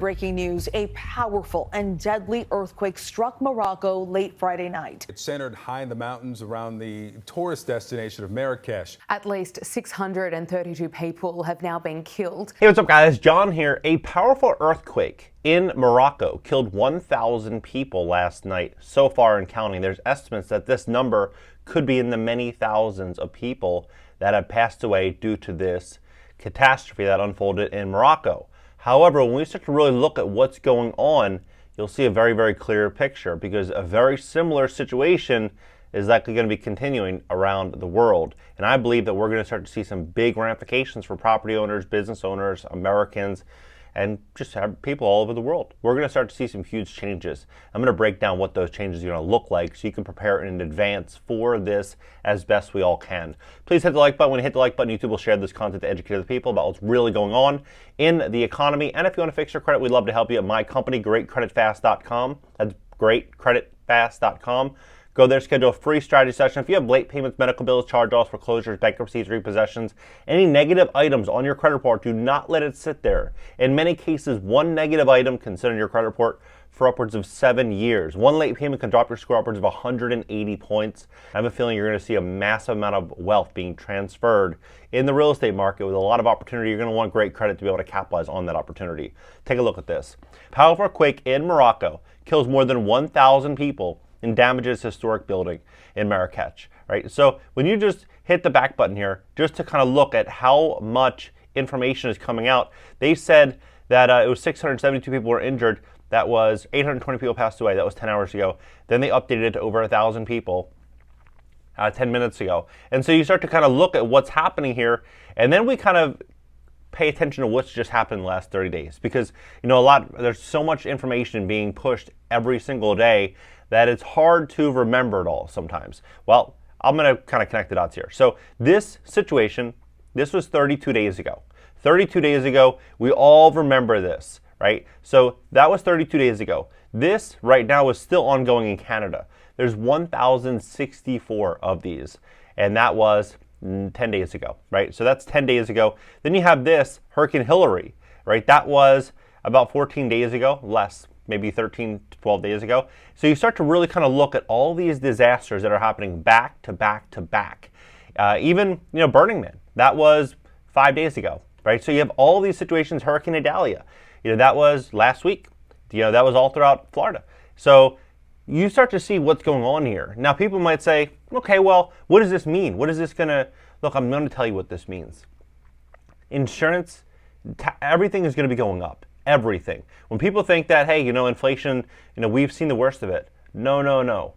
Breaking news, a powerful and deadly earthquake struck Morocco late Friday night. It centered high in the mountains around the tourist destination of Marrakesh. At least 632 people have now been killed. Hey, what's up guys? John here. A powerful earthquake in Morocco killed 1,000 people last night. So far and counting, there's estimates that this number could be in the many thousands of people that have passed away due to this catastrophe that unfolded in Morocco. However, when we start to really look at what's going on, you'll see a very, very clear picture because a very similar situation is likely going to be continuing around the world. And I believe that we're going to start to see some big ramifications for property owners, business owners, Americans, and just people all over the world. We're going to start to see some huge changes. I'm going to break down what those changes are going to look like so you can prepare in advance for this as best we all can. Please hit the like button. When you hit the like button, YouTube will share this content to educate other people about what's really going on in the economy. And if you want to fix your credit, we'd love to help you at my company, GreatCreditFast.com. That's GreatCreditFast.com. Go there, schedule a free strategy session. If you have late payments, medical bills, charge-offs, foreclosures, bankruptcies, repossessions, any negative items on your credit report, do not let it sit there. In many cases, one negative item can sit on your credit report for upwards of 7 years. One late payment can drop your score upwards of 180 points. I have a feeling you're going to see a massive amount of wealth being transferred in the real estate market with a lot of opportunity. You're going to want great credit to be able to capitalize on that opportunity. Take a look at this. Powerful quake in Morocco kills more than 1,000 people and damages historic building in Marrakech, right? So when you just hit the back button here, just to kind of look at how much information is coming out, they said that it was 672 people were injured. That was 820 people passed away. That was 10 hours ago. Then they updated it to over 1,000 people 10 minutes ago. And so you start to kind of look at what's happening here, and then we kind of pay attention to what's just happened in the last 30 days because, you know, there's so much information being pushed every single day that it's hard to remember it all sometimes. Well, I'm going to kind of connect the dots here. So this situation, this was 32 days ago. 32 days ago, we all remember this, right? So that was 32 days ago. This right now is still ongoing in Canada. There's 1,064 of these, and that was 10 days ago, right? So that's 10 days ago. Then you have this, Hurricane Hillary, right? That was about 14 days ago, less, maybe 13 to 12 days ago. So you start to really kind of look at all these disasters that are happening back to back to back. Even, you know, Burning Man, that was 5 days ago, right? So you have all these situations, Hurricane Idalia, you know, that was last week. You know, that was all throughout Florida. So you start to see what's going on here. Now people might say, okay, well, what does this mean? What is this gonna, look, I'm gonna tell you what this means. Insurance, everything is gonna be going up. Everything. When people think that, hey, you know, inflation, you know, we've seen the worst of it. No, no, no.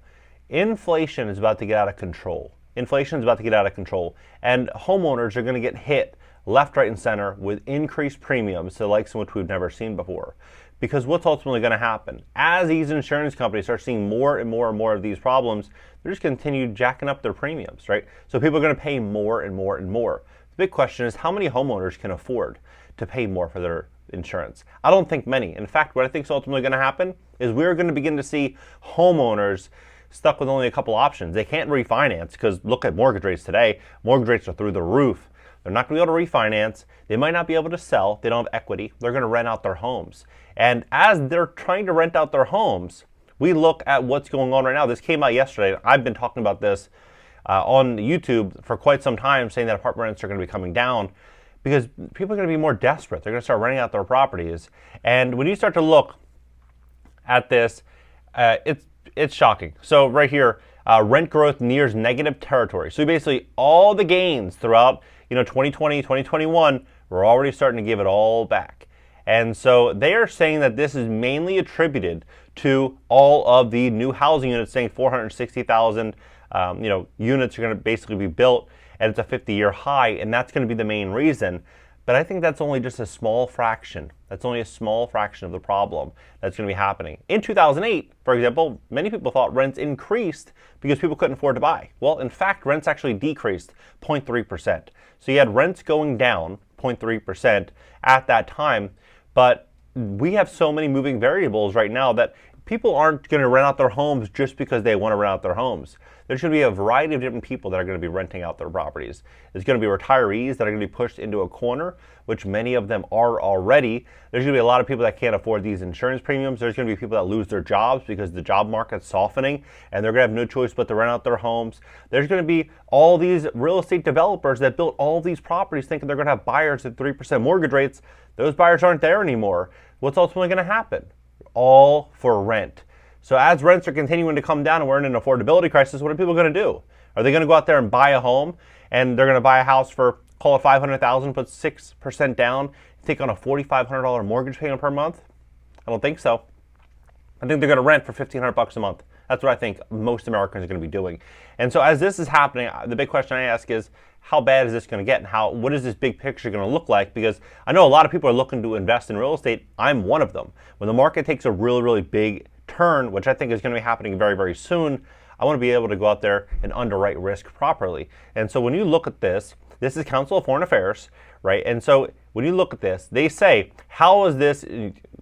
Inflation is about to get out of control. Inflation is about to get out of control. And homeowners are going to get hit left, right, and center with increased premiums, the likes of which we've never seen before. Because what's ultimately going to happen? As these insurance companies start seeing more and more and more of these problems, they're just going to continue jacking up their premiums, right? So people are going to pay more and more and more. The big question is how many homeowners can afford to pay more for their insurance? I don't think many. In fact, what I think is ultimately going to happen is we're going to begin to see homeowners stuck with only a couple options. They can't refinance because look at mortgage rates today. Mortgage rates are through the roof. They're not going to be able to refinance. They might not be able to sell. They don't have equity. They're going to rent out their homes. And as they're trying to rent out their homes, we look at what's going on right now. This came out yesterday. I've been talking about this on YouTube for quite some time, saying that apartment rents are going to be coming down because people are going to be more desperate. They're going to start renting out their properties. And when you start to look at this, it's shocking. So right here, rent growth nears negative territory. So basically all the gains throughout 2020, 2021, we're already starting to give it all back. And so they are saying that this is mainly attributed to all of the new housing units, saying 460,000 units are going to basically be built, and it's a 50-year high, and that's going to be the main reason. But I think that's only just a small fraction. That's only a small fraction of the problem that's going to be happening. In 2008, for example, many people thought rents increased because people couldn't afford to buy. Well, in fact, rents actually decreased 0.3%. So you had rents going down 0.3% at that time, but we have so many moving variables right now that people aren't going to rent out their homes just because they want to rent out their homes. There's going to be a variety of different people that are going to be renting out their properties. There's going to be retirees that are going to be pushed into a corner, which many of them are already. There's going to be a lot of people that can't afford these insurance premiums. There's going to be people that lose their jobs because the job market's softening and they're going to have no choice but to rent out their homes. There's going to be all these real estate developers that built all these properties thinking they're going to have buyers at 3% mortgage rates. Those buyers aren't there anymore. What's ultimately going to happen? All for rent. So as rents are continuing to come down and we're in an affordability crisis, what are people going to do? Are they going to go out there and buy a home and they're going to buy a house for, call it $500,000, put 6% down, take on a $4,500 mortgage payment per month? I don't think so. I think they're going to rent for $1,500 a month. That's what I think most Americans are going to be doing. And so as this is happening, the big question I ask is, how bad is this going to get, and what is this big picture going to look like? Because I know a lot of people are looking to invest in real estate. I'm one of them. When the market takes a really, really big turn, which I think is going to be happening very, very soon, I want to be able to go out there and underwrite risk properly. And so when you look at this is Council of Foreign Affairs, right? And so when you look at this, they say, how is this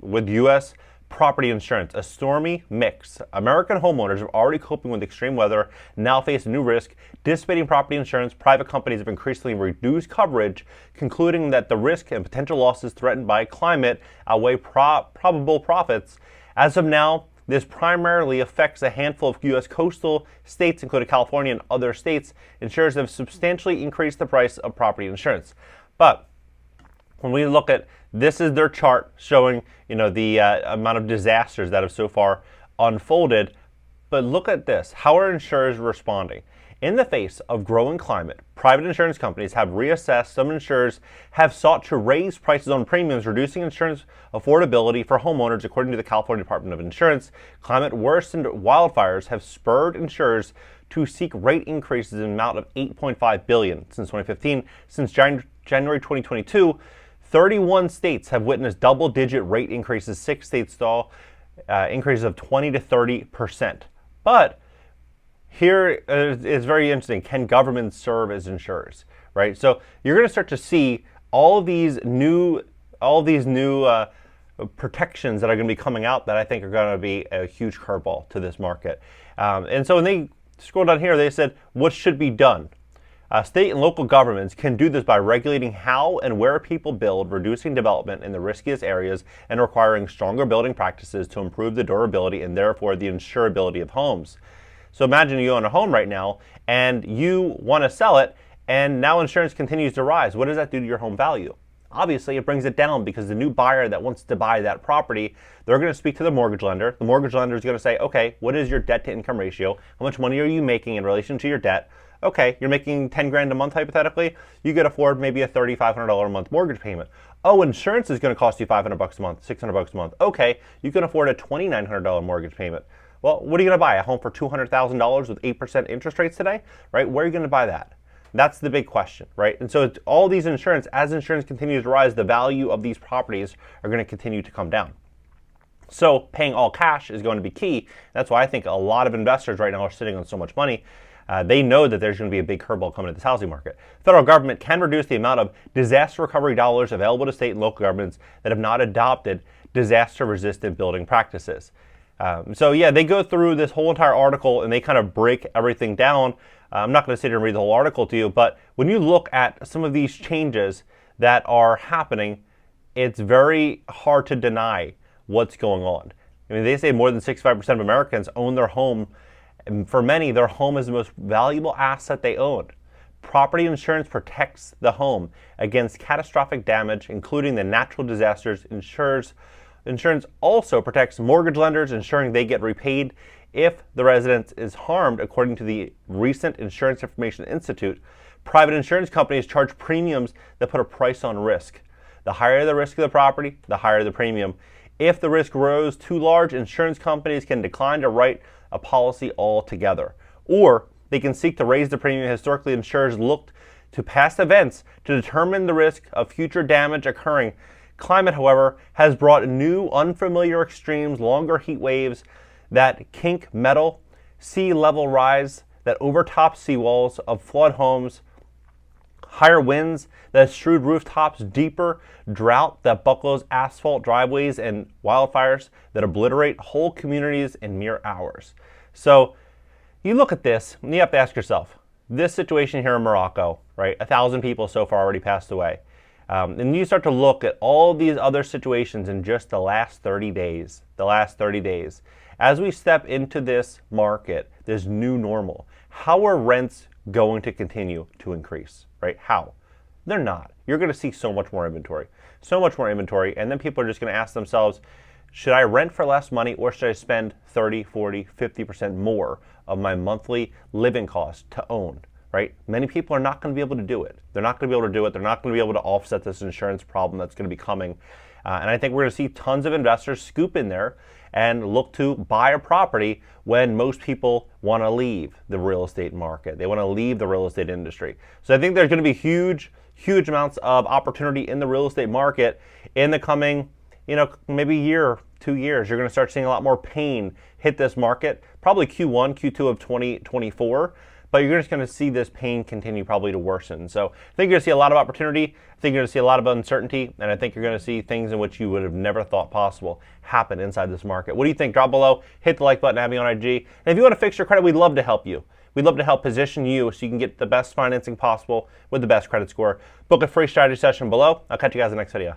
with U.S. property insurance? A stormy mix. American homeowners are already coping with extreme weather, now face a new risk. Dissipating property insurance, private companies have increasingly reduced coverage, concluding that the risk and potential losses threatened by climate outweigh probable profits. As of now, this primarily affects a handful of U.S. coastal states, including California and other states. Insurers have substantially increased the price of property insurance. But when we look at this, is their chart showing, the amount of disasters that have so far unfolded. But look at this. How are insurers responding? In the face of growing climate, private insurance companies have reassessed. Some insurers have sought to raise prices on premiums, reducing insurance affordability for homeowners, according to the California Department of Insurance. Climate-worsened wildfires have spurred insurers to seek rate increases in an amount of $8.5 billion since 2015. Since January 2022, 31 states have witnessed double-digit rate increases. 6 states saw increases of 20 to 30%. But here is very interesting. Can governments serve as insurers, right? So you're going to start to see all these new protections that are going to be coming out that I think are going to be a huge curveball to this market. And so when they scroll down here, they said, what should be done? State and local governments can do this by regulating how and where people build, reducing development in the riskiest areas, and requiring stronger building practices to improve the durability and therefore the insurability of homes. So imagine you own a home right now and you want to sell it, and now insurance continues to rise. What does that do to your home value? Obviously, it brings it down because the new buyer that wants to buy that property, they're going to speak to the mortgage lender. The mortgage lender is going to say, okay, what is your debt to income ratio? How much money are you making in relation to your debt? Okay, you're making 10 grand a month hypothetically. You could afford maybe a $3,500 a month mortgage payment. Oh, insurance is going to cost you $500 a month, $600 a month. Okay, you can afford a $2,900 mortgage payment. Well, what are you going to buy? A home for $200,000 with 8% interest rates today, right? Where are you going to buy that? That's the big question, right? And so all these insurance, as insurance continues to rise, the value of these properties are going to continue to come down. So paying all cash is going to be key. That's why I think a lot of investors right now are sitting on so much money. They know that there's going to be a big curveball coming to this housing market. Federal government can reduce the amount of disaster recovery dollars available to state and local governments that have not adopted disaster-resistant building practices. So yeah, they go through this whole entire article and they kind of break everything down. I'm not going to sit here and read the whole article to you, but when you look at some of these changes that are happening, it's very hard to deny what's going on. I mean, they say more than 65% of Americans own their home. And for many, their home is the most valuable asset they own. Property insurance protects the home against catastrophic damage, including the natural disasters. Insurance also protects mortgage lenders, ensuring they get repaid if the residence is harmed, according to the recent Insurance Information Institute. Private insurance companies charge premiums that put a price on risk. The higher the risk of the property, the higher the premium. If the risk grows too large, insurance companies can decline to write a policy altogether, or they can seek to raise the premium. Historically, insurers looked to past events to determine the risk of future damage occurring. Climate, however, has brought new unfamiliar extremes, longer heat waves that kink metal, sea level rise that overtop seawalls of flood higher winds that strewed rooftops, deeper drought that buckles asphalt driveways, and wildfires that obliterate whole communities in mere hours. So you look at this and you have to ask yourself, this situation here in Morocco, right? 1,000 people so far already passed away. And you start to look at all these other situations in just the last 30 days, As we step into this market, this new normal, how are rents going to continue to increase, right? How? They're not. You're going to see so much more inventory, and then people are just going to ask themselves, should I rent for less money or should I spend 30, 40, 50% more of my monthly living costs to own, right? Many people are not going to be able to do it. They're not going to be able to do it. They're not going to be able to offset this insurance problem that's going to be coming. And I think we're going to see tons of investors scoop in there and look to buy a property when most people want to leave the real estate market. They want to leave the real estate industry. So I think there's going to be huge amounts of opportunity in the real estate market in the coming, maybe year, 2 years. You're going to start seeing a lot more pain hit this market, probably Q1, Q2 of 2024. But you're just going to see this pain continue probably to worsen. So I think you're going to see a lot of opportunity. I think you're going to see a lot of uncertainty. And I think you're going to see things in which you would have never thought possible happen inside this market. What do you think? Drop below. Hit the like button. Have me on IG. And if you want to fix your credit, we'd love to help you. We'd love to help position you so you can get the best financing possible with the best credit score. Book a free strategy session below. I'll catch you guys in the next video.